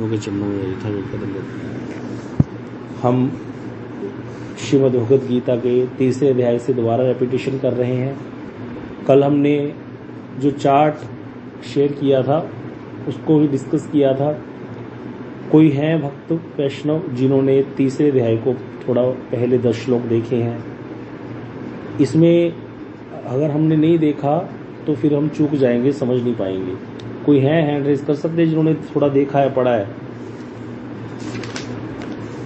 के चरणों में यथाकदम हम श्रीमद् भगवद गीता के 3रे अध्याय से दोबारा रेपिटेशन कर रहे हैं। कल हमने जो चार्ट शेयर किया था उसको भी डिस्कस किया था। कोई है भक्त वैष्णव जिन्होंने 3रे अध्याय को थोड़ा पहले 10 श्लोक देखे हैं। इसमें अगर हमने नहीं देखा तो फिर हम चूक जाएंगे, समझ नहीं पाएंगे। कोई है हैंड रेज कर सकते हैं जिन्होंने थोड़ा देखा है, पढ़ा है,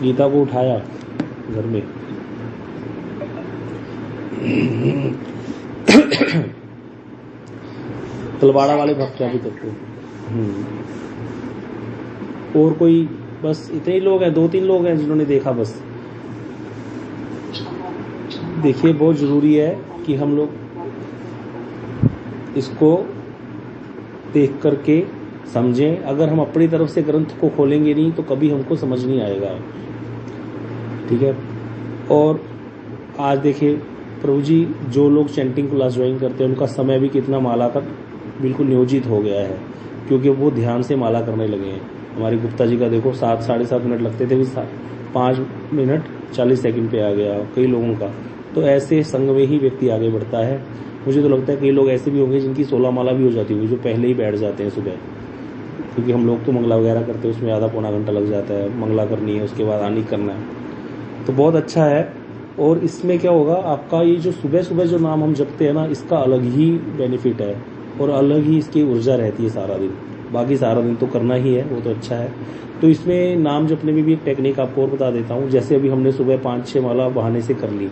गीता को उठाया घर में। तलवाड़ा वाले भक्त अभी तक को और कोई, बस इतने ही लोग हैं, 2-3 लोग हैं जिन्होंने देखा। बस देखिए, बहुत जरूरी है कि हम लोग इसको देख करके समझें। अगर हम अपनी तरफ से ग्रंथ को खोलेंगे नहीं तो कभी हमको समझ नहीं आएगा, ठीक है। और आज देखिए प्रभु जी, जो लोग चैंटिंग क्लास ज्वाइन करते हैं उनका समय भी कितना माला का बिल्कुल नियोजित हो गया है, क्योंकि वो ध्यान से माला करने लगे हैं। हमारे गुप्ता जी का देखो 7-7.5 मिनट लगते थे, भी 5 मिनट 40 सेकंड पे आ गया कई लोगों का। तो ऐसे संग में ही व्यक्ति आगे बढ़ता है। मुझे तो लगता है कई लोग ऐसे भी होंगे जिनकी 16 माला भी हो जाती होगी, जो पहले ही बैठ जाते हैं सुबह, क्योंकि हम लोग तो मंगला वगैरह करते हैं, उसमें आधा पौना घंटा लग जाता है। मंगला करनी है, उसके बाद आनी करना है, तो बहुत अच्छा है। और इसमें क्या होगा, आपका ये जो सुबह सुबह जो नाम हम जपते हैं ना, इसका अलग ही बेनिफिट है और अलग ही इसकी ऊर्जा रहती है सारा दिन। बाकी सारा दिन तो करना ही है, वो तो अच्छा है। तो इसमें नाम जपने में भी एक टेक्निक आपको और बता देता हूँ। जैसे अभी हमने सुबह 5-6 माला बहाने से कर ली,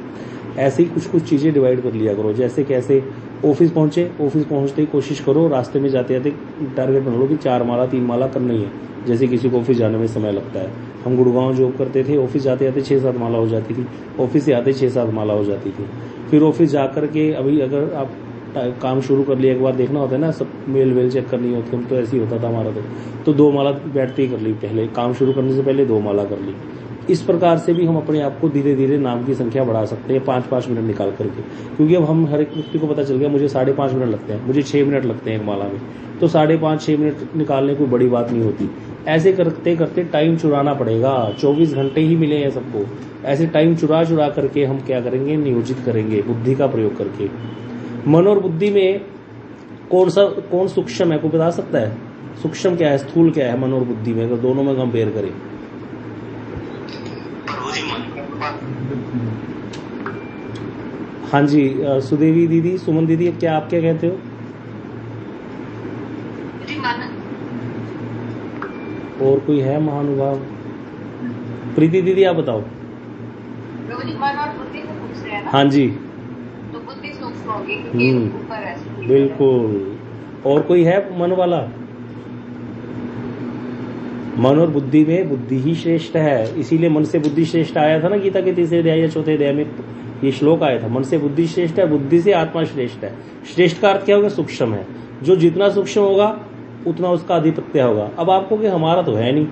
ऐसे ही कुछ चीजें डिवाइड कर लिया करो। जैसे कैसे, ऑफिस पहुंचे, ऑफिस पहुंचते ही कोशिश करो रास्ते में जाते जाते टारगेट बना लो कि 4 माला 3 माला करनी है। जैसे किसी को ऑफिस जाने में समय लगता है, हम गुड़गांव जॉब करते थे, ऑफिस जाते जाते 6-7 माला हो जाती थी, ऑफिस से आते 6-7 माला हो जाती थी। फिर ऑफिस जाकर के अभी अगर आप काम शुरू कर लिया, एक बार देखना होता है ना, सब मेल वेल चेक करनी होती है, तो ऐसे ही होता था हमारा। तो 2 माला बैठते ही कर ली, पहले काम शुरू करने से पहले 2 माला कर ली। इस प्रकार से भी हम अपने आप को धीरे धीरे नाम की संख्या बढ़ा सकते हैं 5-5 मिनट निकाल करके। क्योंकि अब हम हर एक व्यक्ति को पता चल गया मुझे 5.5 मिनट लगते हैं, मुझे 6 मिनट लगते हैं एक माला में, तो 5.5-6 मिनट निकालने कोई बड़ी बात नहीं होती। ऐसे करते करते टाइम चुराना पड़ेगा। 24 घंटे ही मिले हैं सबको, ऐसे टाइम चुरा चुरा करके हम क्या करेंगे, नियोजित करेंगे बुद्धि का प्रयोग करके। मन और बुद्धि में कौन सूक्ष्म है, कोई बता सकता है? सूक्ष्म क्या है, स्थूल क्या है मन और बुद्धि में, अगर दोनों में कंपेयर करें? हाँ जी, सुदेवी दीदी, सुमन दीदी, क्या आप क्या कहते हो? और कोई है महानुभाव? प्रीति दीदी आप बताओ। हाँ जी, तो बुद्धि सूक्ष्म होगी क्योंकि ऊपर है। बिल्कुल। और कोई है मन वाला? मन और बुद्धि में बुद्धि ही श्रेष्ठ है, इसीलिए मन से बुद्धि श्रेष्ठ आया था ना गीता के 3रे अध्याय या 4थे अध्याय में ये श्लोक आया था। मन से बुद्धि श्रेष्ठ है, बुद्धि से आत्मा श्रेष्ठ है। श्रेष्ठ का अर्थ क्या होगा, सूक्ष्म है। जो जितना सूक्ष्म होगा उतना उसका अधिपत्य होगा। अब आपको कि हमारा तो है नहीं,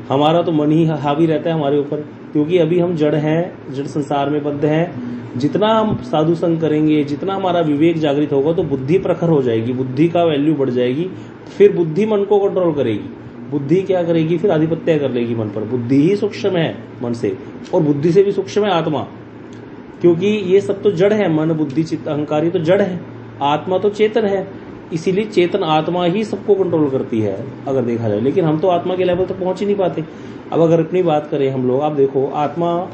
हमारा तो मन ही हावी रहता है हमारे ऊपर, क्योंकि अभी हम जड़ हैं, जड़ संसार में बद्ध हैं। जितना हम साधु संग करेंगे, जितना हमारा विवेक जागृत होगा, तो बुद्धि प्रखर हो जाएगी, बुद्धि का वैल्यू बढ़ जाएगी। फिर बुद्धि मन को कंट्रोल करेगी। बुद्धि क्या करेगी, फिर आधिपत्य कर लेगी मन पर। बुद्धि ही सूक्ष्म है मन से, और बुद्धि से भी सूक्ष्म है आत्मा, क्योंकि ये सब तो जड़ है। मन बुद्धि चित्त अहंकार, ये तो जड़ है। आत्मा तो चेतन है, इसीलिए चेतन आत्मा ही सबको कंट्रोल करती है अगर देखा जाए। लेकिन हम तो आत्मा के लेवल तक पहुंच ही नहीं पाते। अब अगर अपनी बात करें हम लोग, आप देखो आत्मा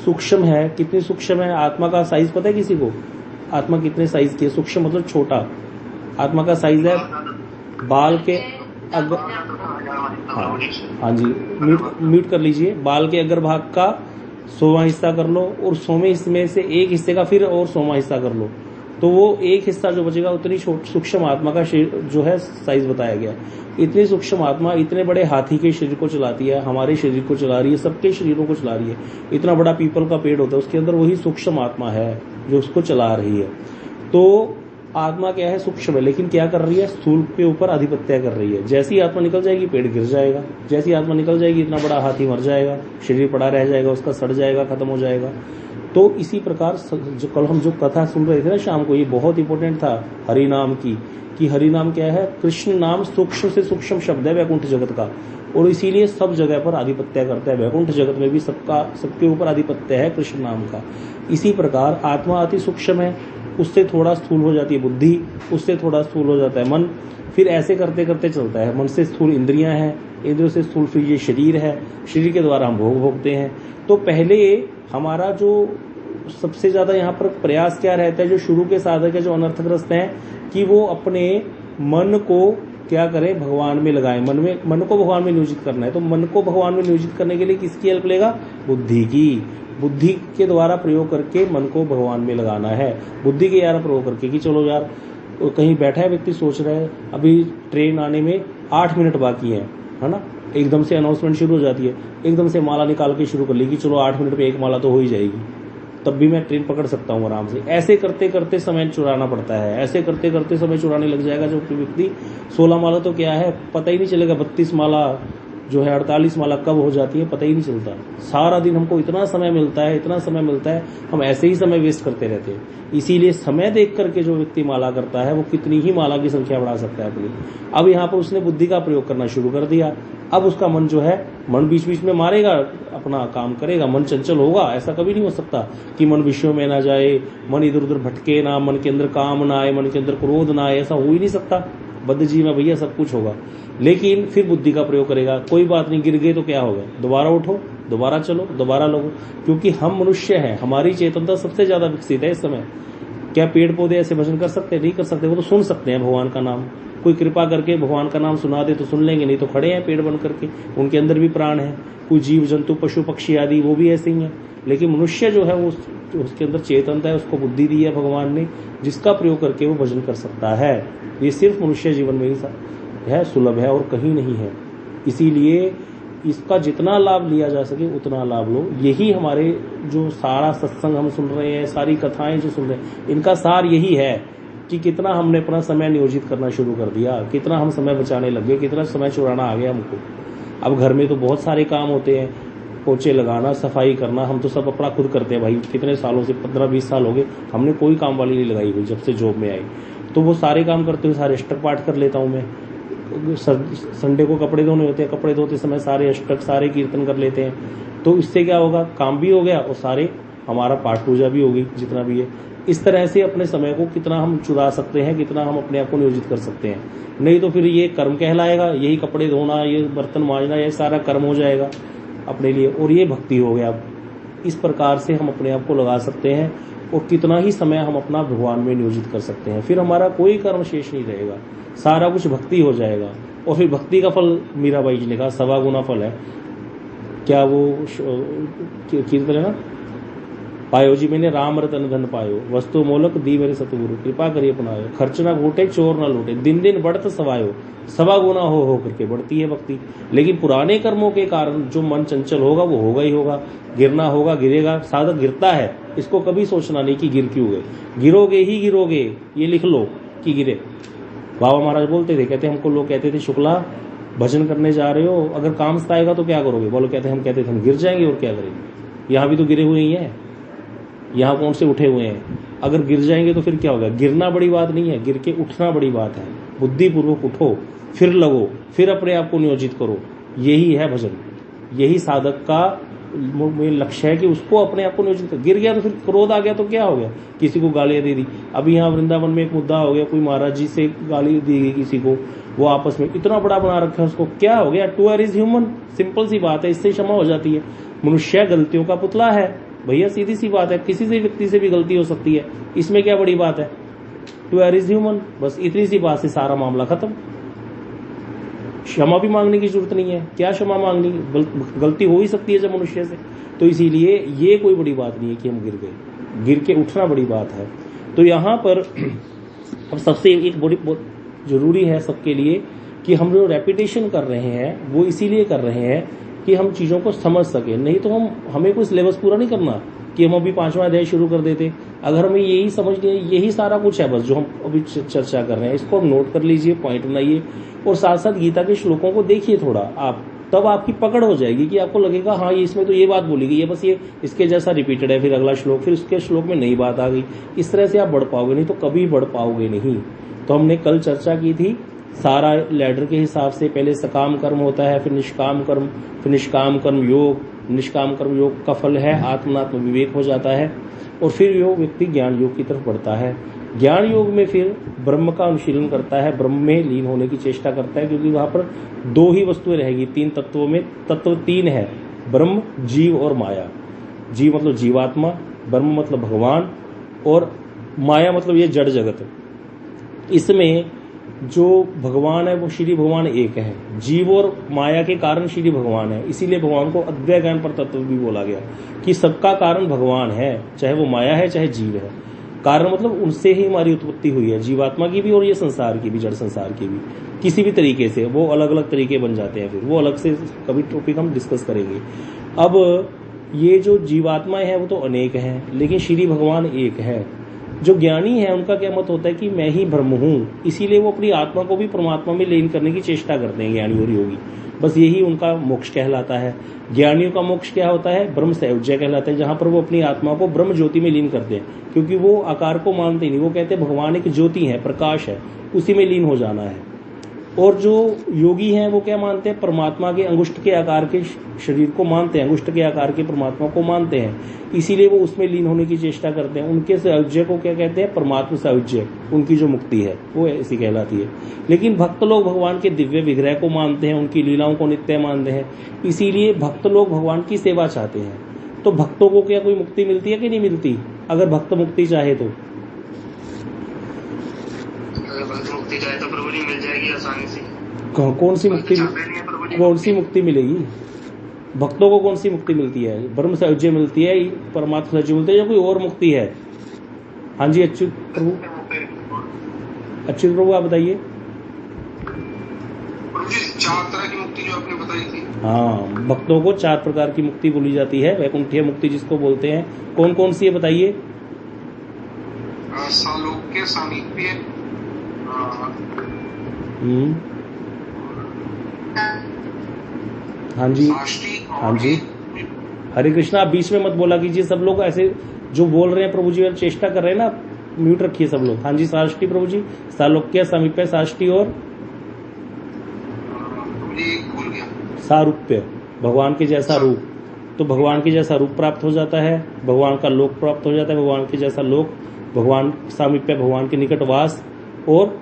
सूक्ष्म है, कितनी सूक्ष्म है। आत्मा का साइज पता है किसी को? आत्मा कितने साइज की है? सूक्ष्म मतलब छोटा। आत्मा का साइज है बाल के अगर, हाँ जी, म्यूट कर लीजिए। बाल के अग्र भाग का 100वां हिस्सा कर लो, और 100वें हिस्से में से एक हिस्से का फिर और 100वां हिस्सा कर लो, तो वो एक हिस्सा जो बचेगा उतनी सूक्ष्म आत्मा का जो है साइज बताया गया। इतनी सूक्ष्म आत्मा इतने बड़े हाथी के शरीर को चलाती है, हमारे शरीर को चला रही है, सबके शरीरों को चला रही है। इतना बड़ा पीपल का पेड़ होता है, उसके अंदर वही सूक्ष्म आत्मा है जो उसको चला रही है। तो आत्मा क्या है, सूक्ष्म है, लेकिन क्या कर रही है, स्थूल के ऊपर आधिपत्य कर रही है। जैसी आत्मा निकल जाएगी पेड़ गिर जाएगा, जैसी आत्मा निकल जाएगी इतना बड़ा हाथी मर जाएगा, शरीर पड़ा रह जाएगा, उसका सड़ जाएगा, खत्म हो जाएगा। तो इसी प्रकार जो कल हम जो कथा सुन रहे थे ना शाम को, ये बहुत इंपॉर्टेंट था हरि नाम की, कि हरि नाम क्या है, कृष्ण नाम सूक्ष्म से सूक्ष्म शब्द है वैकुंठ जगत का। और इसीलिए सब जगह पर आधिपत्य करता है। वैकुंठ जगत में भी सबके ऊपर आधिपत्य है कृष्ण नाम का। इसी प्रकार आत्मा अति सूक्ष्म है, उससे थोड़ा स्थूल हो जाती है बुद्धि, उससे थोड़ा स्थूल हो जाता है मन, फिर ऐसे करते करते चलता है। मन से स्थूल इंद्रियां हैं, इंद्रियों से स्थूल फिर ये शरीर है, शरीर के द्वारा हम भोग भोगते हैं। तो पहले हमारा जो सबसे ज्यादा यहाँ पर प्रयास क्या रहता है, जो शुरू के साधक है, जो अनर्थग्रस्त हैं, कि वो अपने मन को क्या करें, भगवान में लगाए। मन को भगवान में नियोजित करना है। तो मन को भगवान में नियोजित करने के लिए किसकी हेल्प लेगा? बुद्धि की। बुद्धि के द्वारा प्रयोग करके मन को भगवान में लगाना है। बुद्धि के द्वारा प्रयोग करके कि चलो यार, कहीं बैठा है व्यक्ति, सोच रहा है अभी ट्रेन आने में 8 मिनट बाकी है ना, एकदम से अनाउंसमेंट शुरू हो जाती है, एकदम से माला निकाल के शुरू कर ली कि चलो 8 मिनट में एक माला तो हो ही जाएगी, तब भी मैं ट्रेन पकड़ सकता हूँ आराम से। ऐसे करते करते समय चुराना पड़ता है, ऐसे करते करते समय चुराने लग जाएगा। जो व्यक्ति 16 माला तो क्या है पता ही नहीं चलेगा, 32 माला जो है 48 माला कब हो जाती है पता ही नहीं चलता। सारा दिन हमको इतना समय मिलता है, इतना समय मिलता है, हम ऐसे ही समय वेस्ट करते रहते हैं। इसीलिए समय देख करके जो व्यक्ति माला करता है वो कितनी ही माला की संख्या बढ़ा सकता है अपनी। अब यहाँ पर उसने बुद्धि का प्रयोग करना शुरू कर दिया। अब उसका मन जो है, मन बीच बीच में मारेगा, अपना काम करेगा, मन चंचल होगा। ऐसा कभी नहीं हो सकता कि मन विषयों में ना जाए, मन इधर उधर भटके ना, मन के अंदर काम ना आए, मन के अंदर क्रोध ना आए, ऐसा हो ही नहीं सकता। बद्ध जीव में भैया सब कुछ होगा, लेकिन फिर बुद्धि का प्रयोग करेगा। कोई बात नहीं, गिर गए तो क्या होगा, दोबारा उठो, दोबारा चलो, दोबारा लगो। क्योंकि हम मनुष्य हैं, हमारी चेतनता सबसे ज्यादा विकसित है इस समय। क्या पेड़ पौधे ऐसे भजन कर सकते हैं? नहीं कर सकते। वो तो सुन सकते हैं भगवान का नाम, कोई कृपा करके भगवान का नाम सुना दे तो सुन लेंगे, नहीं तो खड़े हैं पेड़ बन करके, उनके अंदर भी प्राण है। कोई जीव जंतु पशु पक्षी आदि वो भी ऐसे ही हैं। लेकिन मनुष्य जो है वो उसके अंदर चेतनता है, उसको बुद्धि दी है भगवान ने, जिसका प्रयोग करके वो भजन कर सकता है। ये सिर्फ मनुष्य जीवन में ही है, सुलभ है और कहीं नहीं है। इसीलिए इसका जितना लाभ लिया जा सके उतना लाभ लो। यही हमारे जो सारा सत्संग हम सुन रहे हैं, सारी कथाएं जो सुन रहे हैं, इनका सार यही है कि कितना हमने अपना समय नियोजित करना शुरू कर दिया, कितना हम समय बचाने लगे, कितना समय चुराना आ गया हमको। अब घर में तो बहुत सारे काम होते हैं, पोछे लगाना, सफाई करना, हम तो सब अपना खुद करते हैं भाई। कितने सालों से 15-20 साल हो गए, हमने कोई काम वाली नहीं लगाई हुई जब से जॉब में आई। तो वो सारे काम करते हुए सारे अष्टक पाठ कर लेता हूँ मैं। संडे को कपड़े धोने होते हैं, कपड़े धोते समय सारे अष्टक, सारे कीर्तन कर लेते हैं। तो इससे क्या होगा, काम भी हो गया और सारे हमारा पाठ पूजा भी होगी जितना भी है। इस तरह से अपने समय को कितना हम चुरा सकते हैं, कितना हम अपने आप को नियोजित कर सकते हैं। नहीं तो फिर ये कर्म कहलाएगा, यही कपड़े धोना, ये बर्तन मांजना, ये सारा कर्म हो जाएगा अपने लिए, और ये भक्ति हो गया। इस प्रकार से हम अपने आप को लगा सकते हैं और कितना ही समय हम अपना भगवान में नियोजित कर सकते हैं। फिर हमारा कोई कर्म शेष नहीं रहेगा, सारा कुछ भक्ति हो जाएगा। और फिर भक्ति का फल मीराबाई जी ने कहा 2.25 गुना फल है। क्या वो कीर्तन है ना, पायो जी मैंने राम रतन धन पायो, वस्तु मोलक दी मेरे सतगुरु, कृपा करिए अपनायो, खर्च ना घूटे चोर ना लूटे, दिन दिन बढ़त सवायो, 2.25 गुना हो करके बढ़ती है भक्ति। लेकिन पुराने कर्मों के कारण जो मन चंचल होगा वो होगा ही होगा, गिरना होगा, गिरेगा। साधक गिरता है, इसको कभी सोचना नहीं कि गिर क्यों गए, गिरोगे ही गिरोगे, ये लिख लो कि गिरे। बाबा महाराज बोलते थे, कहते हमको लोग कहते थे शुक्ला भजन करने जा रहे हो, अगर काम सताएगा तो क्या करोगे? बोलो, कहते हम कहते थे हम गिर जाएंगे और क्या करेंगे। यहाँ भी तो गिरे हुए ही हैं, यहाँ कौन से उठे हुए हैं। अगर गिर जाएंगे तो फिर क्या होगा? गिरना बड़ी बात नहीं है, गिर के उठना बड़ी बात है। बुद्धिपूर्वक उठो, फिर लगो, फिर अपने आप को नियोजित करो। यही है भजन, यही साधक का लक्ष्य है कि उसको अपने आप को नियोजित कर। गिर गया तो फिर क्रोध आ गया तो क्या हो गया, किसी को गालियां दे दी। अभी यहाँ वृंदावन में एक मुद्दा हो गया, कोई महाराज जी से गाली दी गई किसी को, वो आपस में इतना बड़ा बना रखा है उसको, क्या हो गया? टू इज ह्यूमन, सिंपल सी बात है, इससे क्षमा हो जाती है। मनुष्य गलतियों का पुतला है भैया, सीधी सी बात है, किसी से व्यक्ति से भी गलती हो सकती है, इसमें क्या बड़ी बात है? टू इज ह्यूमन, बस इतनी सी बात से सारा मामला खत्म। क्षमा भी मांगने की जरूरत नहीं है, क्या क्षमा मांगनी, गलती हो ही सकती है जब मनुष्य से। तो इसीलिए ये कोई बड़ी बात नहीं है कि हम गिर गए, गिर के उठना बड़ी बात है। तो यहाँ पर अब सबसे एक बड़ी जरूरी है सबके लिए कि हम जो रेपिटेशन कर रहे हैं वो इसीलिए कर रहे हैं कि हम चीजों को समझ सके। नहीं तो हमें कोई सिलेबस पूरा नहीं करना कि हम अभी 5वां अध्याय शुरू कर देते। अगर हमें यही समझ लिया, यही सारा कुछ है बस जो हम अभी चर्चा कर रहे हैं, इसको आप नोट कर लीजिए, पॉइंट बनाइए, और साथ साथ गीता के श्लोकों को देखिए थोड़ा आप, तब आपकी पकड़ हो जाएगी कि आपको लगेगा हाँ ये इसमें तो ये बात बोली गई है, बस ये इसके जैसा रिपीटेड है, फिर अगला श्लोक, फिर उसके श्लोक में नई बात आ गई। इस तरह से आप बढ़ पाओगे, नहीं तो कभी बढ़ पाओगे नहीं। तो हमने कल चर्चा की थी सारा लैडर के हिसाब से पहले सकाम कर्म होता है, फिर निष्काम कर्म, फिर निष्काम कर्म योग, निष्काम कर्म योग का फल है आत्मनात्म विवेक हो जाता है, और फिर वो व्यक्ति ज्ञान योग की तरफ बढ़ता है। ज्ञान योग में फिर ब्रह्म का अनुशीलन करता है, ब्रह्म में लीन होने की चेष्टा करता है, क्योंकि वहां पर दो ही वस्तुएं रहेगी तीन तत्वों में। तत्व तीन है, ब्रह्म, जीव और माया। जीव मतलब जीवात्मा, ब्रह्म मतलब भगवान, और माया मतलब ये जड़ जगत। इसमें जो भगवान है वो श्री भगवान एक है, जीव और माया के कारण श्री भगवान है। इसीलिए भगवान को अद्वैय ज्ञान पर तत्व भी बोला गया कि सबका कारण भगवान है, चाहे वो माया है चाहे जीव है। कारण मतलब उनसे ही हमारी उत्पत्ति हुई है, जीवात्मा की भी और ये संसार की भी, जड़ संसार की भी। किसी भी तरीके से वो अलग अलग तरीके बन जाते हैं, फिर वो अलग से कभी टॉपिक हम डिस्कस करेंगे। अब ये जो जीवात्माएं हैं वो तो अनेक हैं, लेकिन श्री भगवान एक है। जो ज्ञानी है उनका क्या मत होता है कि मैं ही ब्रह्म हूं, इसीलिए वो अपनी आत्मा को भी परमात्मा में लीन करने की चेष्टा करते हैं ज्ञानी और योगी। बस यही उनका मोक्ष कहलाता है। ज्ञानियों का मोक्ष क्या होता है? ब्रह्म सायुज्य कहलाता है, जहां पर वो अपनी आत्मा को ब्रह्म ज्योति में लीन करते हैं, क्योंकि वो आकार को मानते नहीं। वो कहते हैं भगवान एक ज्योति है, प्रकाश है, उसी में लीन हो जाना है। और जो योगी हैं वो क्या मानते हैं? परमात्मा के अंगुष्ठ के आकार के शरीर को मानते हैं, अंगुष्ठ के आकार के परमात्मा को मानते हैं, इसीलिए वो उसमें लीन होने की चेष्टा करते हैं। उनके सायुज्य को क्या कहते हैं? परमात्मा सायुज्य। उनकी जो मुक्ति है वो ऐसी कहलाती है। लेकिन भक्त लोग भगवान के दिव्य विग्रह को मानते हैं, उनकी लीलाओं को नित्य मानते हैं, इसीलिए भक्त लोग भगवान की सेवा चाहते हैं। तो भक्तों को क्या कोई मुक्ति मिलती है कि नहीं मिलती? अगर भक्त मुक्ति चाहे तो मुक्ति चाहे तो प्रभु जी मिल जाएगी आसानी से। कौन सी मुक्ति? कौन सी मुक्ति मिलेगी भक्तों को? कौन सी मुक्ति मिलती है? ब्रह्म सायुज्य मिलती है, परमात्मा सायुज्य मिलती है, या कोई और मुक्ति है? हाँ जी अच्युत प्रभु, अच्युत प्रभु आप बताइए। चार तरह की मुक्ति जो आपने बताई थी। हाँ, भक्तों को चार प्रकार की मुक्ति बोली जाती है, वैकुंठीय मुक्ति जिसको बोलते हैं। कौन कौन सी है बताइए? सालोक्य, सामीप्य, हाँ जी, हाँ जी। हरे कृष्णा, आप बीच में मत बोला कीजिए। सब लोग ऐसे जो बोल रहे हैं प्रभु जी चेष्टा कर रहे हैं ना, म्यूट रखिए सब लोग। हाँ जी, साष्टी प्रभु जी, सालोक्य, सामीप्य, साष्टी और सारूप्य, भगवान के जैसा रूप। तो भगवान के जैसा रूप प्राप्त हो जाता है, भगवान का लोक प्राप्त हो जाता है, भगवान के जैसा लोक, भगवान सामीप्य, भगवान के निकट वास, और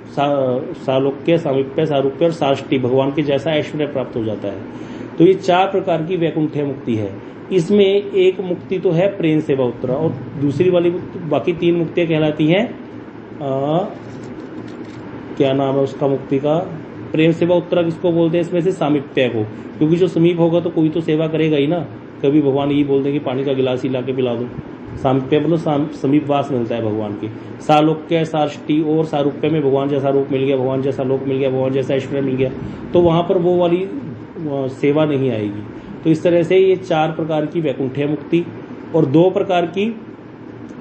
सालोक्य, सामीप्य, सारूप्य और साष्टी, भगवान के जैसा ऐश्वर्य प्राप्त हो जाता है। तो ये चार प्रकार की वैकुंठीय मुक्ति है। इसमें एक मुक्ति तो है प्रेम सेवा उत्तरा, और दूसरी वाली बाकी तीन मुक्तियां कहलाती हैं क्या नाम है उसका मुक्ति का? प्रेम सेवा उत्तरा किसको बोलते हैं इसमें से? सामीप्य को, क्योंकि जो समीप होगा तो कोई तो सेवा करेगा ही ना। कभी भगवान यही बोलते हैं कि पानी का गिलास ही ला के पिला दो। सामीप्य मतलब समीप वास मिलता है भगवान के। सालोक्य, साष्टी और सारूप्य में भगवान जैसा रूप मिल गया, भगवान जैसा लोक मिल गया, भगवान जैसा ऐश्वर्य मिल गया, तो वहां पर वो वाली सेवा नहीं आएगी। तो इस तरह से ये चार प्रकार की वैकुंठीय मुक्ति और दो प्रकार की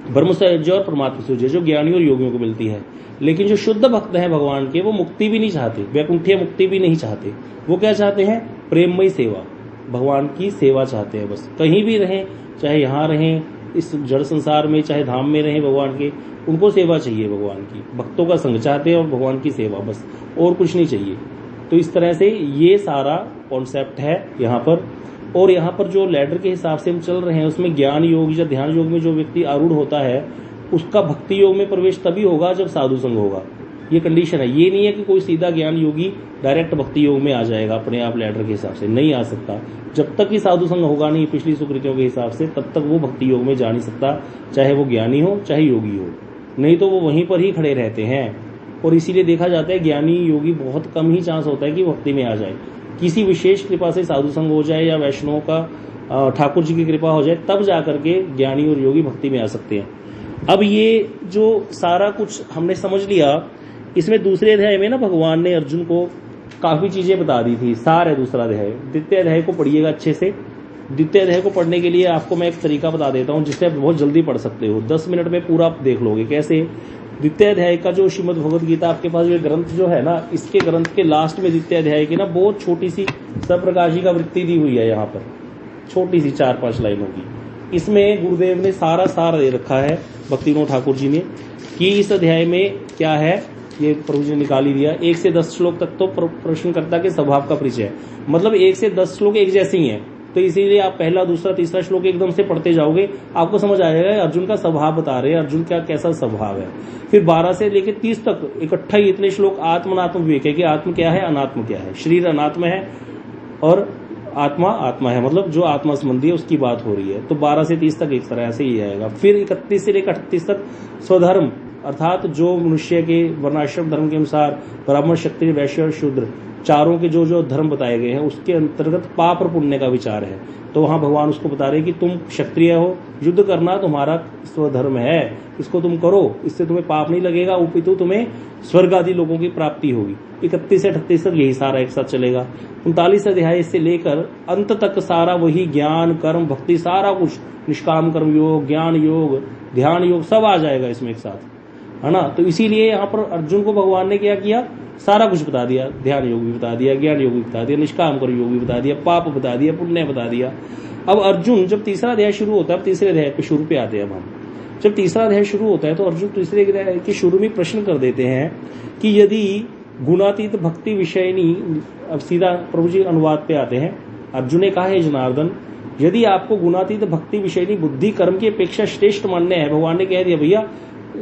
ब्रह्म सायुज्य और परमात्मा सायुज्य जो ज्ञानी और योगियों को मिलती है। लेकिन जो शुद्ध भक्त हैं भगवान के, वो मुक्ति भी नहीं चाहते, वैकुंठीय मुक्ति भी नहीं चाहते। वो क्या चाहते हैं? प्रेममयी सेवा, भगवान की सेवा चाहते हैं। बस कहीं भी रहें, चाहे यहाँ रहें इस जड़ संसार में, चाहे धाम में रहें भगवान के, उनको सेवा चाहिए भगवान की। भक्तों का संग चाहते हैं और भगवान की सेवा, बस और कुछ नहीं चाहिए। तो इस तरह से ये सारा कॉन्सेप्ट है यहाँ पर। और यहाँ पर जो लैडर के हिसाब से हम चल रहे हैं उसमें ज्ञान योग या ध्यान योग में जो व्यक्ति आरूढ़ होता है उसका भक्ति योग में प्रवेश तभी होगा जब साधु संग होगा। ये कंडीशन है। ये नहीं है कि कोई सीधा ज्ञान योगी डायरेक्ट भक्ति योग में आ जाएगा अपने आप लैडर के हिसाब से, नहीं आ सकता। जब तक कि साधु संग होगा नहीं पिछली सुकृतियों के हिसाब से, तब तक वो भक्ति योग में जा नहीं सकता, चाहे वो ज्ञानी हो चाहे योगी हो, नहीं तो वो वहीं पर ही खड़े रहते हैं। और इसीलिए देखा जाता है ज्ञानी योगी बहुत कम ही चांस होता है कि भक्ति में आ जाए। किसी विशेष कृपा से साधु संग हो जाए या वैष्णवों का ठाकुर जी की कृपा हो जाए, तब जाकर के ज्ञानी और योगी भक्ति में आ सकते हैं। अब ये जो सारा कुछ हमने समझ लिया, इसमें दूसरे अध्याय में ना भगवान ने अर्जुन को काफी चीजें बता दी थी। सार है दूसरा अध्याय। द्वितीय अध्याय को पढ़िएगा अच्छे से। द्वितीय अध्याय को पढ़ने के लिए आपको मैं एक तरीका बता देता हूँ जिससे आप बहुत जल्दी पढ़ सकते हो। 10 मिनट में पूरा आप देख लोगे कैसे। द्वितीय अध्याय का जो श्रीमद् भगवद गीता आपके पास जो ग्रंथ जो है ना, इसके ग्रंथ के लास्ट में द्वितीय अध्याय की ना बहुत छोटी सी सप्रकाशी का वृत्ति दी हुई है। यहाँ पर छोटी सी 4-5 लाइनों की। इसमें गुरुदेव ने सारा सार दे रखा है भक्तिविनोद ठाकुर जी ने, कि इस अध्याय में क्या है ये प्रभु जी ने निकाल ही दिया। 1 से 10 श्लोक तक तो प्रश्नकर्ता के स्वभाव का परिचय है, मतलब 1 से 10 श्लोक एक जैसे ही है, तो इसीलिए आप पहला दूसरा तीसरा श्लोक एकदम से पढ़ते जाओगे, आपको समझ आ जाएगा अर्जुन का स्वभाव बता रहे हैं, अर्जुन का कैसा स्वभाव है। फिर 12 से लेकर 30 तक इकट्ठा ही इतने श्लोक आत्मनात्म विवेक है कि आत्म क्या है, अनात्म क्या है, शरीर अनात्म है और आत्मा आत्मा है, मतलब जो आत्मा संबंधी है उसकी बात हो रही है। तो 12 से 30 तक एक तरह से ही आएगा। फिर 31 से लेकर 38 तक स्वधर्म, अर्थात जो मनुष्य के वर्णाश्रम धर्म के अनुसार ब्राह्मण, क्षत्रिय, वैश्य और शूद्र चारों के जो जो धर्म बताए गए हैं उसके अंतर्गत पाप और पुण्य का विचार है। तो वहां भगवान उसको बता रहे कि तुम क्षत्रिय हो, युद्ध करना तुम्हारा स्वधर्म है, इसको तुम करो, इससे तुम्हें पाप नहीं लगेगा, उपितु तुम्हें स्वर्ग आदि लोगों की प्राप्ति होगी। 31 से 38 तक यही सारा एक साथ चलेगा। 39 अध्याय से लेकर अंत तक सारा वही ज्ञान, कर्म, भक्ति, सारा कुछ, निष्काम कर्म योग, ज्ञान योग, ध्यान योग, सब आ जाएगा इसमें एक साथ, है ना। तो इसीलिए यहाँ पर अर्जुन को भगवान ने क्या किया, सारा कुछ बता दिया, ध्यान योग भी बता दिया, ज्ञान योग भी बता दिया, निष्काम कर्म योग भी बता दिया, पाप बता दिया, पुण्य बता दिया। अब अर्जुन जब तीसरा अध्याय शुरू होता है, अब तीसरे अध्याय पे शुरू पे आते हैं अब हम। जब तीसरा अध्याय शुरू होता है तो अर्जुन तीसरे अध्याय के शुरू में प्रश्न कर देते हैं कि यदि गुणातीत भक्ति विषयनी, अब सीधा प्रभु जी अनुवाद पे आते हैं। अर्जुन ने कहा है जनार्दन, यदि आपको गुणातीत भक्ति विषयनी बुद्धि कर्म की अपेक्षा श्रेष्ठ मानने है, भगवान ने कह दिया भैया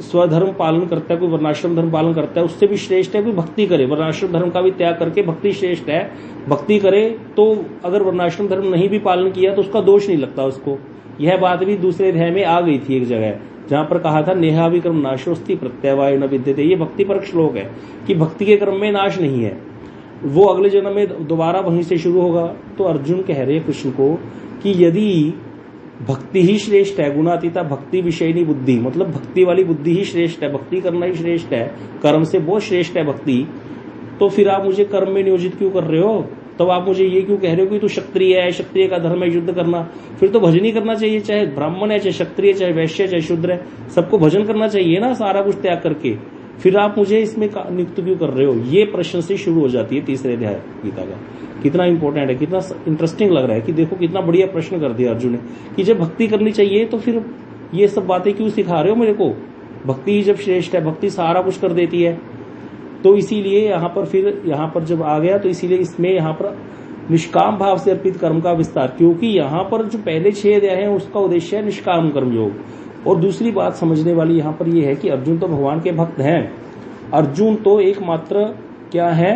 स्वधर्म पालन करता है, कोई वर्णाश्रम धर्म पालन करता है उससे भी श्रेष्ठ है कोई भक्ति करे, वर्णाश्रम धर्म का भी त्याग करके भक्ति श्रेष्ठ है, भक्ति करे तो अगर वर्णाश्रम धर्म नहीं भी पालन किया तो उसका दोष नहीं लगता उसको। यह बात भी दूसरे अध्याय में आ गई थी एक जगह, जहां पर कहा था नेहा विक्रम नाशोस्ति प्रत्यवाय न विद्यते। ये भक्ति पर श्लोक है कि भक्ति के क्रम में नाश नहीं है, वो अगले जन्म में दोबारा वहीं से शुरू होगा। तो अर्जुन कह रहे हैं कृष्ण को कि यदि भक्ति ही श्रेष्ठ है, गुणातीता भक्ति विषयनी बुद्धि, मतलब भक्ति वाली बुद्धि ही श्रेष्ठ है, भक्ति करना ही श्रेष्ठ है, कर्म से बहुत श्रेष्ठ है भक्ति, तो फिर आप मुझे कर्म में नियोजित क्यों कर रहे हो? तब आप मुझे ये क्यों कह रहे हो कि तू क्षत्रिय है, क्षत्रिय का धर्म है युद्ध करना? फिर तो भजन ही करना चाहिए, चाहे ब्राह्मण है, चाहे क्षत्रिय, चाहे वैश्य, चाहे शूद्र है, सबको भजन करना चाहिए ना, सारा कुछ त्याग करके। फिर आप मुझे इसमें नियुक्त क्यों कर रहे हो? ये प्रश्न से शुरू हो जाती है तीसरे अध्याय गीता का। कितना इंपॉर्टेंट है, कितना इंटरेस्टिंग लग रहा है कि देखो कितना बढ़िया प्रश्न कर दिया अर्जुन ने कि जब भक्ति करनी चाहिए तो फिर ये सब बातें क्यों सिखा रहे हो मेरे को? भक्ति ही जब श्रेष्ठ है, भक्ति सारा कुछ कर देती है। तो इसीलिए यहाँ पर फिर यहाँ पर जब आ गया तो इसीलिए इसमें यहाँ पर निष्काम भाव से अर्पित कर्म का विस्तार, क्योंकि यहाँ पर जो पहले 6 अध्याय है उसका उद्देश्य है निष्काम कर्म योग। और दूसरी बात समझने वाली यहाँ पर यह है कि अर्जुन तो भगवान के भक्त हैं, अर्जुन तो एकमात्र क्या है,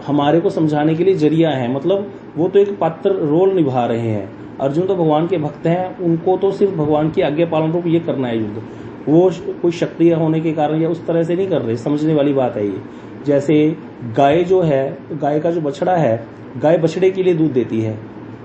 हमारे को समझाने के लिए जरिया है, मतलब वो तो एक पात्र रोल निभा रहे हैं। अर्जुन तो भगवान के भक्त हैं, उनको तो सिर्फ भगवान की आज्ञा पालन रूप ये करना है युद्ध, वो कोई क्षत्रिय होने के कारण या उस तरह से नहीं कर रहे। समझने वाली बात है ये। जैसे गाय जो है, गाय का जो बछड़ा है, गाय बछड़े के लिए दूध देती है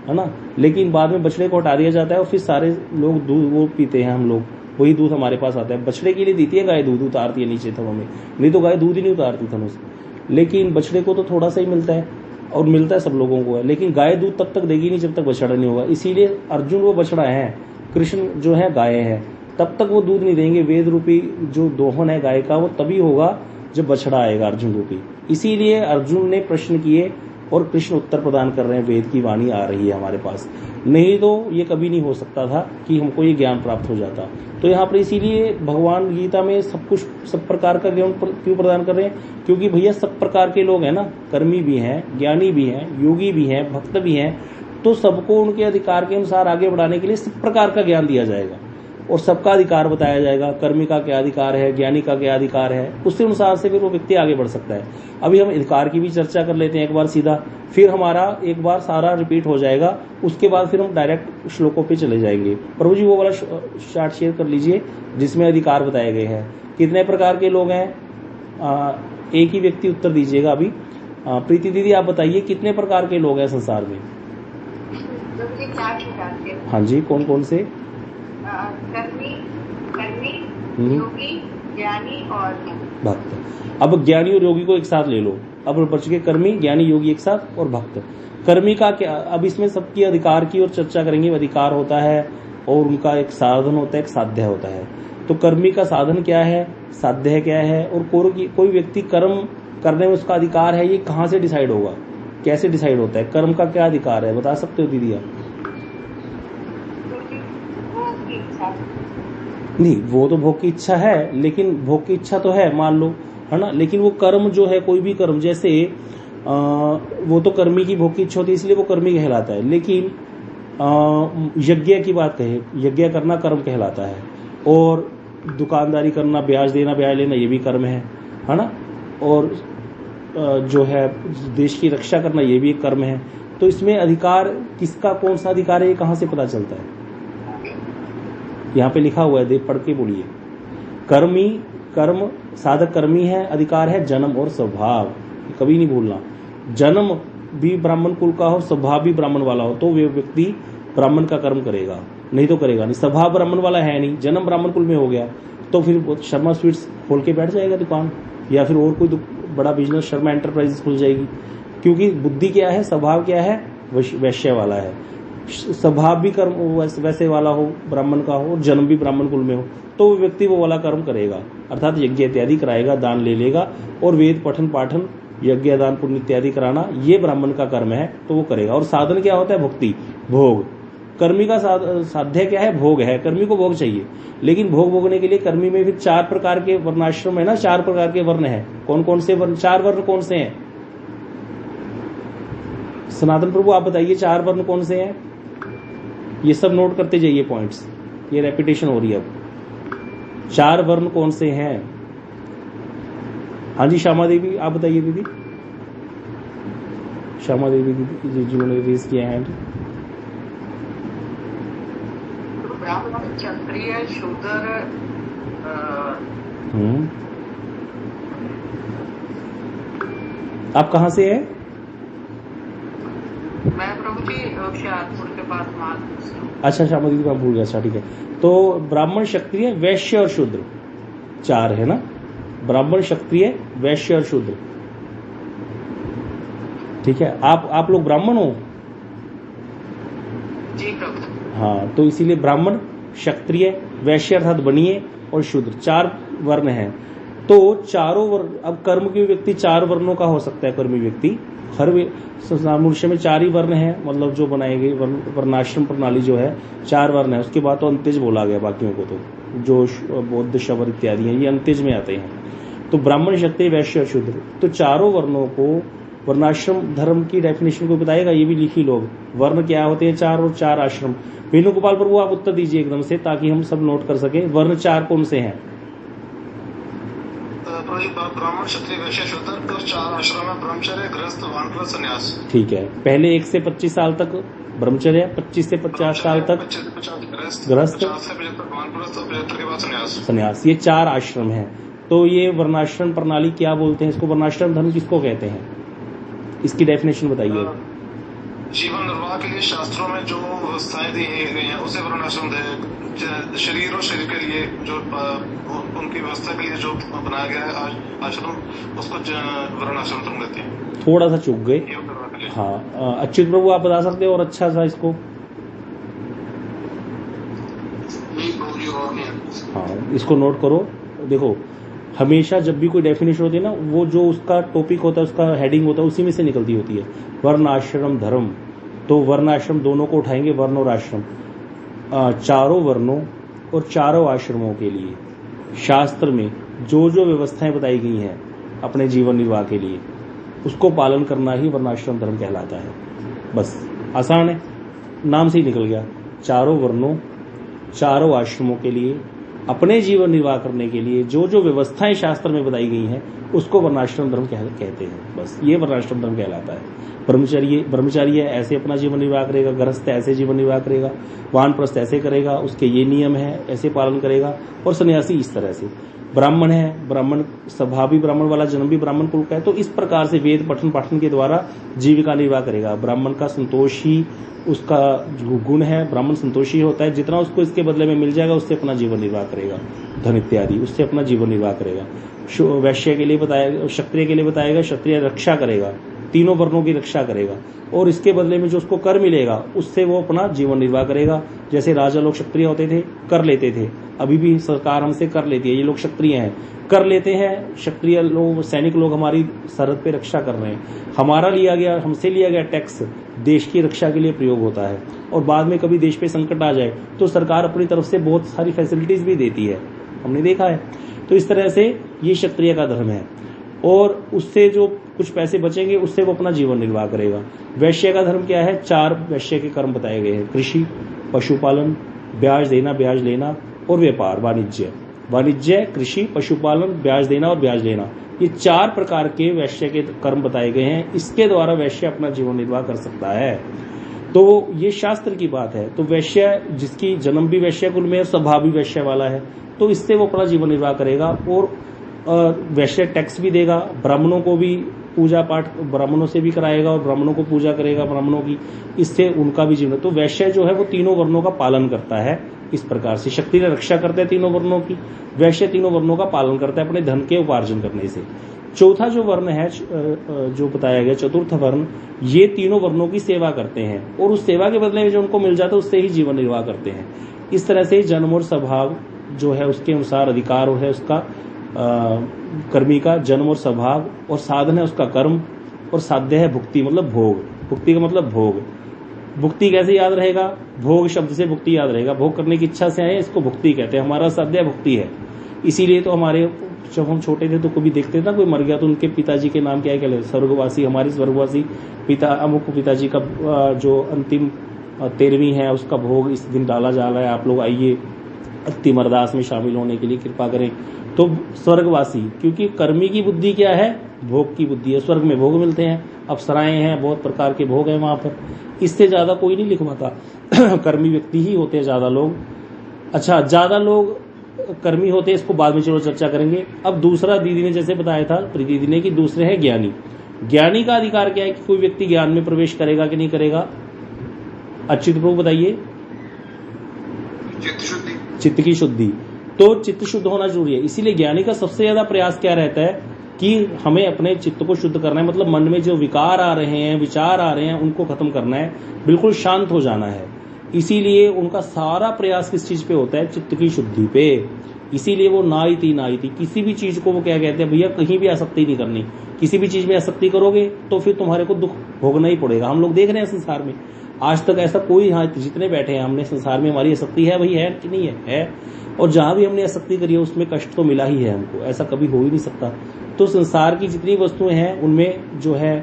ना, लेकिन बाद में बछड़े को हटा दिया जाता है और फिर सारे लोग दूध वो पीते हैं, हम लोग वही दूध हमारे पास आता है। बछड़े के लिए देती है गाय, दूध उतारती है नीचे थनों में, नहीं तो गाय दूध ही नहीं उतारती थनों से। लेकिन बछड़े को तो थोड़ा सा ही मिलता है और मिलता है सब लोगों को है, लेकिन गाय दूध तब तक देगी नहीं जब तक बछड़ा नहीं होगा। इसीलिए अर्जुन वो बछड़ा है, कृष्ण जो है गाय है, तब तक वो दूध नहीं देंगे। वेद रूपी जो दोहन है गाय का वो तभी होगा जब बछड़ा आएगा अर्जुन रूपी। इसीलिए अर्जुन ने प्रश्न किए और कृष्ण उत्तर प्रदान कर रहे हैं, वेद की वाणी आ रही है हमारे पास, नहीं तो ये कभी नहीं हो सकता था कि हमको ये ज्ञान प्राप्त हो जाता। तो यहाँ पर इसीलिए भगवान गीता में सब कुछ सब प्रकार का ज्ञान क्यों प्रदान कर रहे हैं, क्योंकि भैया सब प्रकार के लोग हैं ना, कर्मी भी हैं, ज्ञानी भी हैं, योगी भी हैं, भक्त भी हैं, तो सबको उनके अधिकार के अनुसार आगे बढ़ाने के लिए सब प्रकार का ज्ञान दिया जाएगा और सबका अधिकार बताया जाएगा। कर्मी का क्या अधिकार है, ज्ञानी का क्या अधिकार है, उसके अनुसार से फिर वो व्यक्ति आगे बढ़ सकता है। अभी हम अधिकार की भी चर्चा कर लेते हैं एक बार सीधा, फिर हमारा एक बार सारा रिपीट हो जाएगा, उसके बाद फिर हम डायरेक्ट श्लोकों पे चले जाएंगे। प्रभु जी वो वाला चार्ट शेयर कर लीजिए जिसमें अधिकार बताए गए हैं। कितने प्रकार के लोग हैं, एक ही व्यक्ति उत्तर दीजिएगा अभी। प्रीति दीदी आप बताइए कितने प्रकार के लोग हैं संसार में? हाँ जी, कौन कौन से? कर्मी, योगी, ज्ञानी और भक्त। अब ज्ञानी और योगी को एक साथ ले लो, अब बच के कर्मी, ज्ञानी, योगी एक साथ और भक्त। कर्मी का क्या, अब इसमें सबकी अधिकार की और चर्चा करेंगे। अधिकार होता है और उनका एक साधन होता है, एक साध्य होता है। तो कर्मी का साधन क्या है, साध्य क्या है, और कोई व्यक्ति कर्म करने में उसका अधिकार है, ये कहाँ से डिसाइड होगा, कैसे डिसाइड होता है? कर्म का क्या अधिकार है, बता सकते हो दीदी आप? नहीं, वो तो भोग की इच्छा है, लेकिन भोग की इच्छा तो है मान लो, है ना, लेकिन वो कर्म जो है, कोई भी कर्म, जैसे वो तो कर्मी की भोग की इच्छा होती है, इसलिए वो कर्मी कहलाता है। लेकिन यज्ञ की बात कहे, यज्ञ करना कर्म कहलाता है, और दुकानदारी करना, ब्याज देना, ब्याज लेना, ये भी कर्म है ना, और जो है देश की रक्षा करना, ये भी एक कर्म है। तो इसमें अधिकार किसका, कौन सा अधिकार है, ये कहां से पता चलता है? यहाँ पे लिखा हुआ है, देख पढ़ के बोलिए। कर्मी, कर्म साधक कर्मी है, अधिकार है जन्म और स्वभाव, कभी नहीं भूलना। जन्म भी ब्राह्मण कुल का हो, स्वभाव भी ब्राह्मण वाला हो, तो वे व्यक्ति ब्राह्मण का कर्म करेगा, नहीं तो करेगा नहीं। स्वभाव ब्राह्मण वाला है नहीं, जन्म ब्राह्मण कुल में हो गया, तो फिर शर्मा स्वीट्स खोल के बैठ जाएगा दुकान, या फिर और कोई बड़ा बिजनेस शर्मा एंटरप्राइजेस खुल जाएगी। क्योंकि बुद्धि क्या है, स्वभाव क्या है, वैश्य वाला है। स्वभाव भी कर्म वैसे वाला हो, ब्राह्मण का हो, और जन्म भी ब्राह्मण कुल में हो, तो वो व्यक्ति वो वाला कर्म करेगा, अर्थात यज्ञ इत्यादि कराएगा, दान ले लेगा, और वेद पठन पाठन, यज्ञ दान पुण्य इत्यादि कराना, ये ब्राह्मण का कर्म है, तो वो करेगा। और साधन क्या होता है? भक्ति, भोग। कर्मी का साध्य क्या है? भोग है, कर्मी को भोग चाहिए। लेकिन भोग भोगने के लिए कर्मी में भी 4 प्रकार के वर्णाश्रम है ना, 4 प्रकार के वर्ण है। कौन कौन से वर्ण, 4 वर्ण कौन से हैं? सनातन प्रभु आप बताइए, 4 वर्ण कौन से हैं? ये सब नोट करते जाइए पॉइंट्स, ये रेपिटेशन हो रही है अब। 4 वर्ण कौन से हैं? हाँ जी, श्यामा देवी आप बताइए दीदी। श्यामा देवी दीदी जिन्होंने रेज किया है। ब्राह्मण, क्षत्रिय, शूद्र, आप कहाँ से हैं? मैं प्रभु जी होशियारपुर के पास माल। अच्छा, श्यामा दीदी मैं भूल गया। अच्छा ठीक है, तो ब्राह्मण, क्षत्रिय, वैश्य और शूद्र 4 है ना। ब्राह्मण, क्षत्रिय, वैश्य और शूद्र, ठीक है। आप लोग ब्राह्मण हो? जी प्रभु। हाँ, तो इसीलिए ब्राह्मण, क्षत्रिय, वैश्य अर्थात बनिए, और शूद्र, 4 वर्ण हैं। तो चारों वर्ण, अब कर्म की व्यक्ति 4 वर्णों का हो सकता है। कर्मी व्यक्ति हर मनुष्य में 4 ही वर्ण है, मतलब जो बनाई गई वर्णाश्रम प्रणाली जो है 4 वर्ण है। उसके बाद तो अंत्यज बोला गया, बाकियों को तो जो बौद्ध शबर इत्यादि हैं ये अंत्यज में आते हैं। तो ब्राह्मण, क्षत्रिय, वैश्य और शूद्र, तो चारों वर्णों को वर्णाश्रम धर्म की डेफिनेशन को बताएगा, ये भी लिखी लोग। वर्ण क्या होते हैं 4 और 4 आश्रम। वेणुगोपाल प्रभु आप उत्तर दीजिए एकदम से, ताकि हम सब नोट कर सके। वर्ण 4 कौन से हैं? ब्राह्मण, क्षत्रिय, वैश्य, शूद्र, और 4 आश्रम है, ब्रह्मचर्य, गृहस्थ, वानप्रस्थ, संन्यास। ठीक है, पहले 1 से 25 साल तक ब्रह्मचर्य, 25 से 50 साल तक गृहस्थ, संन्यास, ये 4 आश्रम हैं। तो ये वर्णाश्रम प्रणाली क्या बोलते हैं इसको? वर्णाश्रम धर्म किसको कहते हैं? इसकी डेफिनेशन बताइए। जीवन निर्वाह के लिए शास्त्रों में जो व्यवस्थाएं दी गई हैं उसे वर्णाश्रम, शरीर और शरीर के लिए जो उनकी व्यवस्था के लिए जो बनाया गया है आश्रम, उसको वर्णाश्रम धर्म कहते हैं। थोड़ा सा चूक गए। हाँ, अच्युत प्रभु आप बता सकते हो और अच्छा सा इसको? हाँ, इसको नोट करो। देखो, हमेशा जब भी कोई डेफिनेशन होती है ना, वो जो उसका टॉपिक होता है, उसका हेडिंग होता है, उसी में से निकलती होती है। वर्ण, आश्रम, धर्म, तो वर्ण आश्रम दोनों को उठाएंगे, वर्ण और आश्रम। चारों वर्णों और चारों आश्रमों के लिए शास्त्र में जो जो व्यवस्थाएं बताई गई हैं अपने जीवन निर्वाह के लिए, उसको पालन करना ही वर्णाश्रम धर्म कहलाता है। बस आसान है, नाम से ही निकल गया। चारों वर्णों, चारों आश्रमों के लिए, अपने जीवन निर्वाह करने के लिए जो जो व्यवस्थाएं शास्त्र में बताई गई हैं, उसको वर्णाश्रम धर्म कहते हैं। बस ये वर्णाश्रम धर्म कहलाता है। ब्रह्मचारी ऐसे अपना जीवन निर्वाह करेगा, गृहस्थ ऐसे जीवन निर्वाह करेगा, वानप्रस्थ ऐसे करेगा, उसके ये नियम है, ऐसे पालन करेगा, और सन्यासी इस तरह से। ब्राह्मण है, ब्राह्मण स्वभाव भी ब्राह्मण वाला, जन्म भी ब्राह्मण कुल का है, तो इस प्रकार से वेद पठन पाठन के द्वारा जीविका निर्वाह करेगा। ब्राह्मण का संतोषी उसका गुण है, ब्राह्मण संतोषी होता है, जितना उसको इसके बदले में मिल जाएगा उससे अपना जीवन निर्वाह करेगा, धन इत्यादि उससे अपना जीवन निर्वाह करेगा। वैश्य के लिए बताया, क्षत्रिय के लिए बताएगा, क्षत्रिय रक्षा करेगा, तीनों वर्णों की रक्षा करेगा, और इसके बदले में जो उसको कर मिलेगा उससे वो अपना जीवन निर्वाह करेगा। जैसे राजा लोग क्षत्रिय होते थे, कर लेते थे, अभी भी सरकार हमसे कर लेती है, ये लोग क्षत्रिय हैं, कर लेते हैं। क्षत्रिय लोग, सैनिक लोग हमारी सरहद पे रक्षा कर रहे हैं, हमारा हमसे लिया गया टैक्स देश की रक्षा के लिए प्रयोग होता है, और बाद में कभी देश पे संकट आ जाए तो सरकार अपनी तरफ से बहुत सारी फैसिलिटीज भी देती है, हमने देखा है। तो इस तरह से ये क्षत्रिय का धर्म है, और उससे जो कुछ पैसे बचेंगे उससे वो अपना जीवन निर्वाह करेगा। वैश्य का धर्म क्या है? 4 वैश्य के कर्म बताए गए हैं: कृषि, पशुपालन, ब्याज देना ब्याज लेना, और व्यापार वाणिज्य, कृषि, पशुपालन, ब्याज देना और ब्याज लेना। ये 4 प्रकार के वैश्य के कर्म बताए गए हैं। इसके द्वारा वैश्य अपना जीवन निर्वाह कर सकता है। तो ये शास्त्र की बात है। तो वैश्य जिसकी जन्म भी वैश्य कुल में है, स्वभाव भी वैश्य वाला है, तो इससे वो अपना जीवन निर्वाह करेगा। और वैश्य टैक्स भी देगा, ब्राह्मणों को भी पूजा पाठ ब्राह्मणों से भी कराएगा, और ब्राह्मणों को पूजा करेगा ब्राह्मणों की, इससे उनका भी जीवन। तो वैश्य जो है वो तीनों वर्णों का पालन करता है। इस प्रकार से क्षत्रिय रक्षा करते हैं तीनों वर्णों की, वैश्य तीनों वर्णों का पालन करता है अपने धन के उपार्जन करने से। चौथा जो वर्ण है, जो बताया गया चतुर्थ वर्ण, ये तीनों वर्णों की सेवा करते हैं, और उस सेवा के बदले में जो उनको मिल जाता है उससे ही जीवन निर्वाह करते हैं। इस तरह से जन्म और स्वभाव जो है उसके अनुसार अधिकार है उसका कर्मी का, जन्म और स्वभाव, और साधन है उसका कर्म, और साध्य है भुक्ति मतलब भोग। भुक्ति का मतलब भोग। भुक्ति कैसे याद रहेगा? भोग शब्द से भुक्ति याद रहेगा, भोग करने की इच्छा से आए, इसको भुक्ति कहते हैं। हमारा साध्य भुक्ति है। इसीलिए तो हमारे जब हम छोटे थे तो कभी देखते थे ना कोई मर गया तो उनके पिताजी के नाम क्या है, स्वर्गवासी, हमारे स्वर्गवासी पिता, अमुक पिताजी का जो अंतिम 13वीं है उसका भोग इस दिन डाला जा रहा है, आप लोग आइए अंतिम अरदास में शामिल होने के लिए कृपा करें। तो स्वर्गवासी, क्योंकि कर्मी की बुद्धि क्या है? भोग की बुद्धि है। स्वर्ग में भोग मिलते हैं, अप्सराएं हैं, बहुत प्रकार के भोग हैं वहां पर। इससे ज्यादा कोई नहीं लिखवाता कर्मी व्यक्ति ही होते हैं ज्यादा लोग। अच्छा, ज्यादा लोग कर्मी होते हैं, इसको बाद में चलो चर्चा करेंगे। अब दूसरा दीदी ने जैसे बताया था, प्रीति दीदी ने, कि दूसरे है ज्ञानी। ज्ञानी का अधिकार क्या है कि कोई व्यक्ति ज्ञान में प्रवेश करेगा कि नहीं करेगा? अच्युत प्रभु बताइए। चित्त की शुद्धि। तो चित्त शुद्ध होना जरूरी है। इसीलिए ज्ञानी का सबसे ज्यादा प्रयास क्या रहता है कि हमें अपने चित्त को शुद्ध करना है, मतलब मन में जो विकार आ रहे हैं, विचार आ रहे हैं, उनको खत्म करना है, बिल्कुल शांत हो जाना है। इसीलिए उनका सारा प्रयास किस चीज पे होता है? चित्त की शुद्धि पे। इसीलिए वो नाइति किसी भी चीज को वो क्या कहते हैं, भैया कहीं भी आसक्ति नहीं करनी। किसी भी चीज में आसक्ति करोगे तो फिर तुम्हारे को दुख भोगना ही पड़ेगा। हम लोग देख रहे हैं संसार में आज तक ऐसा कोई, यहाँ जितने बैठे हैं हमने संसार में हमारी आसक्ति है, वही है कि नहीं है? और जहां भी हमने आसक्ति करी है उसमें कष्ट तो मिला ही है हमको, ऐसा कभी हो ही नहीं सकता। तो संसार की जितनी वस्तुएं हैं उनमें जो है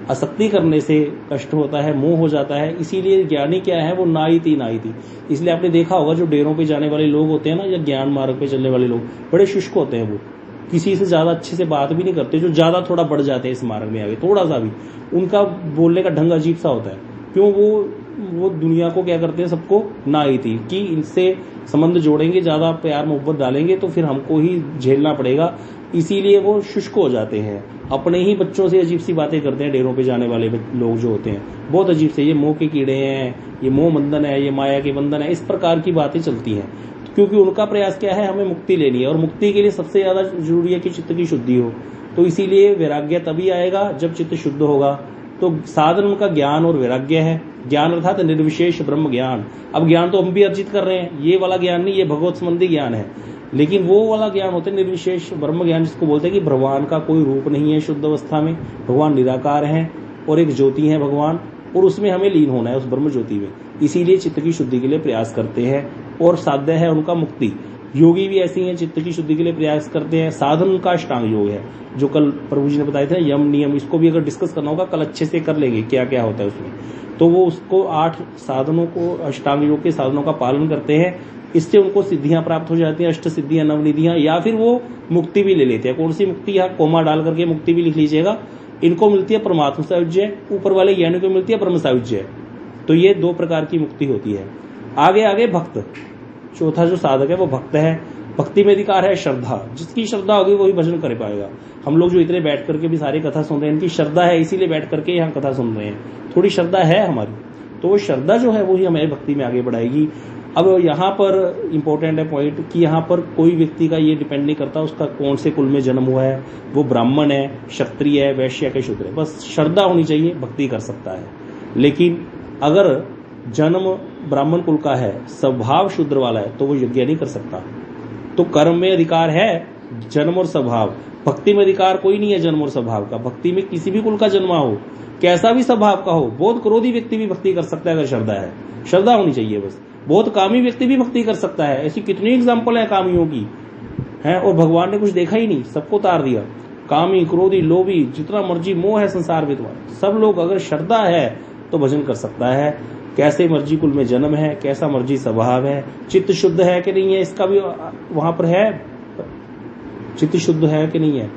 आसक्ति करने से कष्ट होता है, मोह हो जाता है। इसीलिए ज्ञानी क्या है? वो नाइति। इसलिए आपने देखा होगा जो डेरों पे जाने वाले लोग होते हैं ना, या ज्ञान मार्ग पे चलने वाले लोग, बड़े शुष्क होते हैं। वो किसी से ज्यादा अच्छे से बात भी नहीं करते। जो ज्यादा थोड़ा बढ़ जाते हैं इस मार्ग में आगे थोड़ा सा भी, उनका बोलने का ढंग अजीब सा होता है। क्यों? वो दुनिया को क्या करते हैं, सबको नाइति कि इनसे संबंध जोड़ेंगे, ज्यादा प्यार मोहब्बत डालेंगे तो फिर हमको ही झेलना पड़ेगा। इसीलिए वो शुष्क हो जाते हैं। अपने ही बच्चों से अजीब सी बातें करते हैं डेरों पे जाने वाले लोग जो होते हैं, बहुत अजीब से, ये मोह के कीड़े हैं, ये मोह बंधन है, ये माया के बंधन है, इस प्रकार की बातें चलती हैं। क्योंकि उनका प्रयास क्या है? हमें मुक्ति लेनी है, और मुक्ति के लिए सबसे ज्यादा जरूरी है कि चित्त की शुद्धि हो। तो इसीलिए वैराग्य तभी आएगा जब चित्त शुद्ध होगा। तो साधन उनका ज्ञान और वैराग्य है। ज्ञान अर्थात निर्विशेष ब्रह्म ज्ञान। अब ज्ञान तो हम भी अर्जित कर रहे हैं, ये वाला ज्ञान नहीं, ये भगवत संबंधी ज्ञान है। लेकिन वो वाला ज्ञान होता है निर्विशेष ब्रह्म ज्ञान, जिसको बोलते हैं कि भगवान का कोई रूप नहीं है शुद्ध अवस्था में, भगवान निराकार है और एक ज्योति है भगवान, और उसमें हमें लीन होना है उस ब्रह्म ज्योति में। इसीलिए चित्त की शुद्धि के लिए प्रयास करते हैं, और साध्य है उनका मुक्ति। योगी भी ऐसी हैं, चित्त की शुद्धि के लिए प्रयास करते हैं। साधन उनका अष्टांग योग है, जो कल प्रभु जी ने बताए थे, यम नियम। इसको भी अगर डिस्कस करना होगा कल अच्छे से कर लेंगे क्या क्या होता है उसमें। तो वो उसको 8 साधनों को, अष्टांग योग के साधनों का पालन करते हैं। इससे उनको सिद्धियां प्राप्त हो जाती हैं, अष्ट सिद्धियां, नवनिधियां, या फिर वो मुक्ति भी ले लेते हैं। कौन सी मुक्ति? यहाँ कोमा डाल करके मुक्ति भी लिख लीजिएगा। इनको मिलती है परमात्मा सायुज्य, ऊपर वाले ज्ञानी को मिलती है ब्रह्म सायुज्य। तो ये 2 प्रकार की मुक्ति होती है। आगे भक्त, चौथा जो साधक है वो भक्त है। भक्ति में अधिकार है श्रद्धा। जिसकी श्रद्धा होगी वही भजन कर पाएगा। हम लोग जो इतने बैठ करके भी सारी कथा सुन रहे हैं, इनकी श्रद्धा है, इसीलिए बैठ करके यहाँ कथा सुन रहे हैं। थोड़ी श्रद्धा है हमारी, तो वो श्रद्धा जो है वही हमें भक्ति में आगे बढ़ाएगी। अब यहाँ पर इम्पोर्टेंट है पॉइंट कि यहाँ पर कोई व्यक्ति का ये डिपेंड नहीं करता उसका कौन से कुल में जन्म हुआ है, वो ब्राह्मण है, क्षत्रिय है, वैश्य के शूद्र है, बस श्रद्धा होनी चाहिए, भक्ति कर सकता है। लेकिन अगर जन्म ब्राह्मण कुल का है, स्वभाव शूद्र वाला है, तो वो यज्ञ नहीं कर सकता। तो कर्म में अधिकार है जन्म और स्वभाव, भक्ति में अधिकार कोई नहीं है जन्म और स्वभाव का। भक्ति में किसी भी कुल का जन्मा हो, कैसा भी स्वभाव का हो, बहुत क्रोधी व्यक्ति भी भक्ति कर सकता है अगर श्रद्धा है, श्रद्धा होनी चाहिए बस। बहुत कामी व्यक्ति भी भक्ति कर सकता है, ऐसी कितनी एग्जाम्पल है कामियों की है, और भगवान ने कुछ देखा ही नहीं, सबको उतार दिया। कामी, क्रोधी, लोभी, जितना मर्जी मोह है संसार विद्वान, सब लोग अगर श्रद्धा है तो भजन कर सकता है। कैसे मर्जी कुल में जन्म है, कैसा मर्जी स्वभाव है, चित्त शुद्ध है कि नहीं है, इसका भी वहां पर है, चित्त शुद्ध है कि नहीं है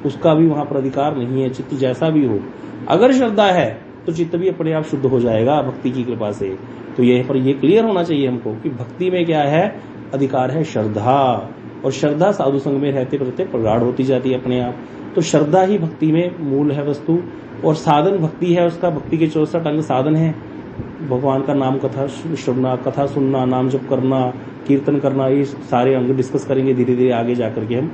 उसका भी वहां पर अधिकार नहीं है। चित्त जैसा भी हो, अगर श्रद्धा है तो चित्त भी अपने आप शुद्ध हो जाएगा भक्ति की कृपा से। तो यह पर ये क्लियर होना चाहिए हमको कि भक्ति में क्या है, अधिकार है श्रद्धा, और श्रद्धा साधु संग में रहते रहते प्रगाढ़ होती जाती है अपने आप। तो श्रद्धा ही भक्ति में मूल है वस्तु, और साधन भक्ति है उसका। भक्ति के 64 अंग साधन है, भगवान का नाम कथा सुनना, कथा सुनना, नाम जप करना, कीर्तन करना, ये सारे अंग डिस्कस करेंगे धीरे धीरे आगे जाकर के हम।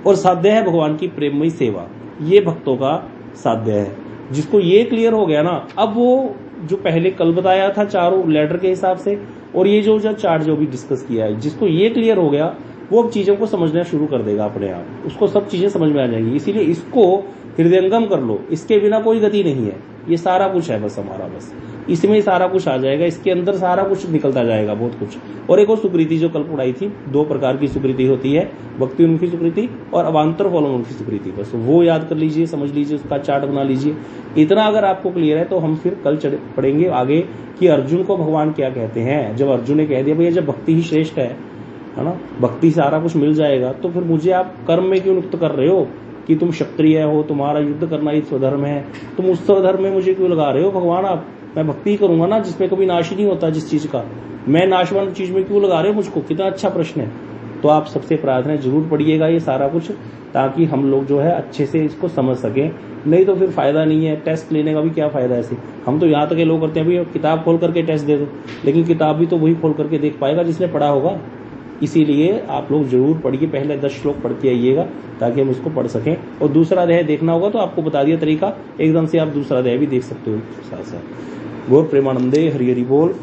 और साध्य है भगवान की प्रेममयी सेवा, ये भक्तों का साध्य है। जिसको ये क्लियर हो गया ना, अब वो जो पहले कल बताया था चारों लेटर के हिसाब से, और ये जो चार्ट जो भी डिस्कस किया है, जिसको ये क्लियर हो गया वो अब चीजों को समझना शुरू कर देगा अपने आप, उसको सब चीजें समझ में आ जाएंगी। इसीलिए इसको हृदयंगम कर लो, इसके बिना कोई गति नहीं है। ये सारा कुछ है बस हमारा, बस इसमें सारा कुछ आ जाएगा, इसके अंदर सारा कुछ निकलता जाएगा बहुत कुछ। और एक और सुकृति जो कल पढ़ाई थी, 2 प्रकार की सुकृति होती है, भक्ति उन्मुखी सुकृति और अवांतर फलोन्मुखी सुकृति। बस वो याद कर लीजिए, समझ लीजिए, उसका चार्ट बना लीजिए। इतना अगर आपको क्लियर है तो हम फिर कल पढ़ेंगे आगे कि अर्जुन को भगवान क्या कहते हैं। जब अर्जुन ने कह दिया भैया जब भक्ति ही श्रेष्ठ है ना, भक्ति सारा कुछ मिल जाएगा, तो फिर मुझे आप कर्म में क्यों नियुक्त कर रहे हो कि तुम क्षत्रिय हो, तुम्हारा युद्ध करना ही स्वधर्म है, तुम उस स्वधर्म में मुझे क्यों लगा रहे हो भगवान आप? मैं भक्ति करूंगा ना जिसमें कभी नाश ही नहीं होता जिस चीज का, मैं नाशवान चीज में क्यों लगा रहे हो मुझको? कितना अच्छा प्रश्न है। तो आप सबसे प्रार्थना है जरूर पढ़िएगा ये सारा कुछ, ताकि हम लोग जो है अच्छे से इसको समझ सकें। नहीं तो फिर फायदा नहीं है, टेस्ट लेने का भी क्या फायदा है ऐसे। हम तो यहाँ तक के लोग करते हैं भाई किताब खोल करके टेस्ट दे दो, लेकिन किताब भी तो वही खोल करके देख पाएगा जिसने पढ़ा होगा। इसीलिए आप लोग जरूर पढ़िए, पहले 10 श्लोक पढ़ के आइएगा ताकि हम इसको पढ़ सकें। और दूसरा अध्याय देखना होगा तो आपको बता दिया तरीका, एकदम से आप दूसरा अध्याय भी देख सकते हो साथ साथ। गौर प्रेमानंदे हरि हरि बोल।